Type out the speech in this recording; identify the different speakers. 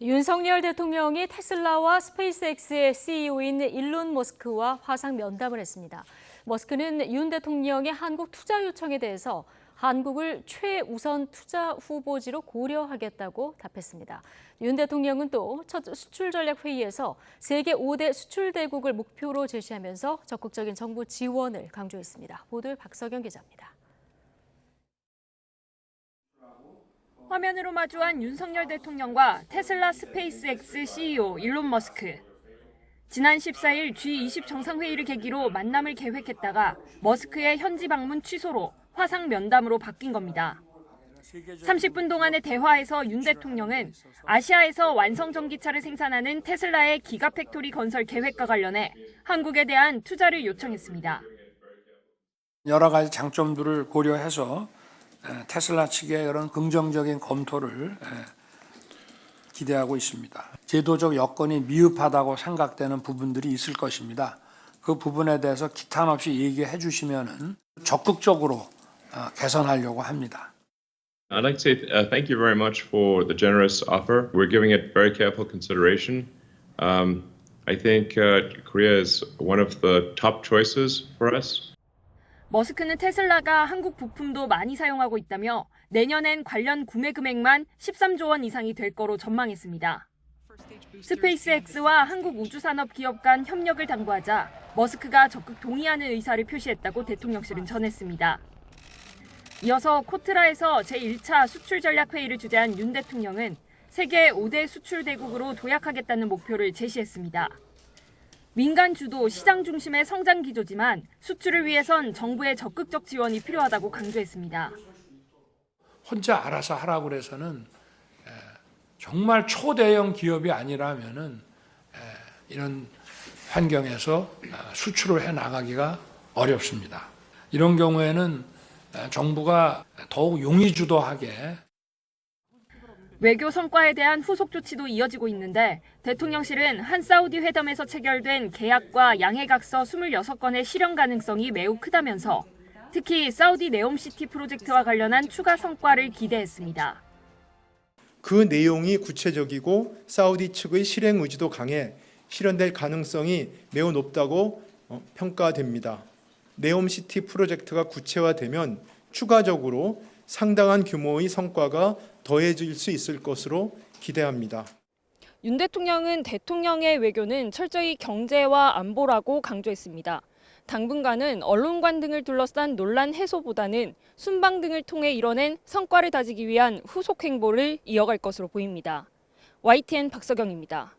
Speaker 1: 윤석열 대통령이 테슬라와 스페이스X의 CEO인 일론 머스크와 화상 면담을 했습니다. 머스크는 윤 대통령의 한국 투자 요청에 대해서 한국을 최우선 투자 후보지로 고려하겠다고 답했습니다. 윤 대통령은 또 첫 수출 전략 회의에서 세계 5대 수출 대국을 목표로 제시하면서 적극적인 정부 지원을 강조했습니다. 보도 박석영 기자입니다.
Speaker 2: 화면으로 마주한 윤석열 대통령과 테슬라 스페이스X CEO 일론 머스크. 지난 14일 G20 정상회의를 계기로 만남을 계획했다가 머스크의 현지 방문 취소로 화상 면담으로 바뀐 겁니다. 30분 동안의 대화에서 윤 대통령은 아시아에서 완성 전기차를 생산하는 테슬라의 기가팩토리 건설 계획과 관련해 한국에 대한 투자를 요청했습니다.
Speaker 3: 여러 가지 장점들을 고려해서 테슬라 측의 그런 긍정적인 검토를 기대하고 있습니다. 제도적 여건이 미흡하다고 생각되는 부분들이 있을 것입니다. 그 부분에 대해서 기탄 없이 얘기해 주시면은 적극적으로 개선하려고 합니다.
Speaker 4: I'd like to say thank you very much for the generous offer. We're giving it very careful consideration. I think Korea is one of the top choices for us.
Speaker 2: 머스크는 테슬라가 한국 부품도 많이 사용하고 있다며 내년엔 관련 구매 금액만 13조 원 이상이 될 거로 전망했습니다. 스페이스X와 한국우주산업기업 간 협력을 당부하자 머스크가 적극 동의하는 의사를 표시했다고 대통령실은 전했습니다. 이어서 코트라에서 제1차 수출전략회의를 주재한 윤 대통령은 세계 5대 수출 대국으로 도약하겠다는 목표를 제시했습니다. 민간 주도 시장 중심의 성장 기조지만 수출을 위해선 정부의 적극적 지원이 필요하다고 강조했습니다.
Speaker 3: 혼자 알아서 하라고 그래서는 정말 초대형 기업이 아니라면은 이런 환경에서 수출을 해 나가기가 어렵습니다. 이런 경우에는 정부가 더욱 용의주도하게
Speaker 2: 외교 성과에 대한 후속 조치도 이어지고 있는데 대통령실은 한 사우디 회담에서 체결된 계약과 양해각서 26건의 실현 가능성이 매우 크다면서 특히 사우디 네옴시티 프로젝트와 관련한 추가 성과를 기대했습니다.
Speaker 5: 그 내용이 구체적이고 사우디 측의 실행 의지도 강해 실현될 가능성이 매우 높다고 평가됩니다. 네옴시티 프로젝트가 구체화되면 추가적으로 상당한 규모의 성과가 더해질 수 있을 것으로 기대합니다.
Speaker 2: 윤 대통령은 대통령의 외교는 철저히 경제와 안보라고 강조했습니다. 당분간은 언론관 등을 둘러싼 논란 해소보다는 순방 등을 통해 이뤄낸 성과를 다지기 위한 후속 행보를 이어갈 것으로 보입니다. YTN 박석영입니다.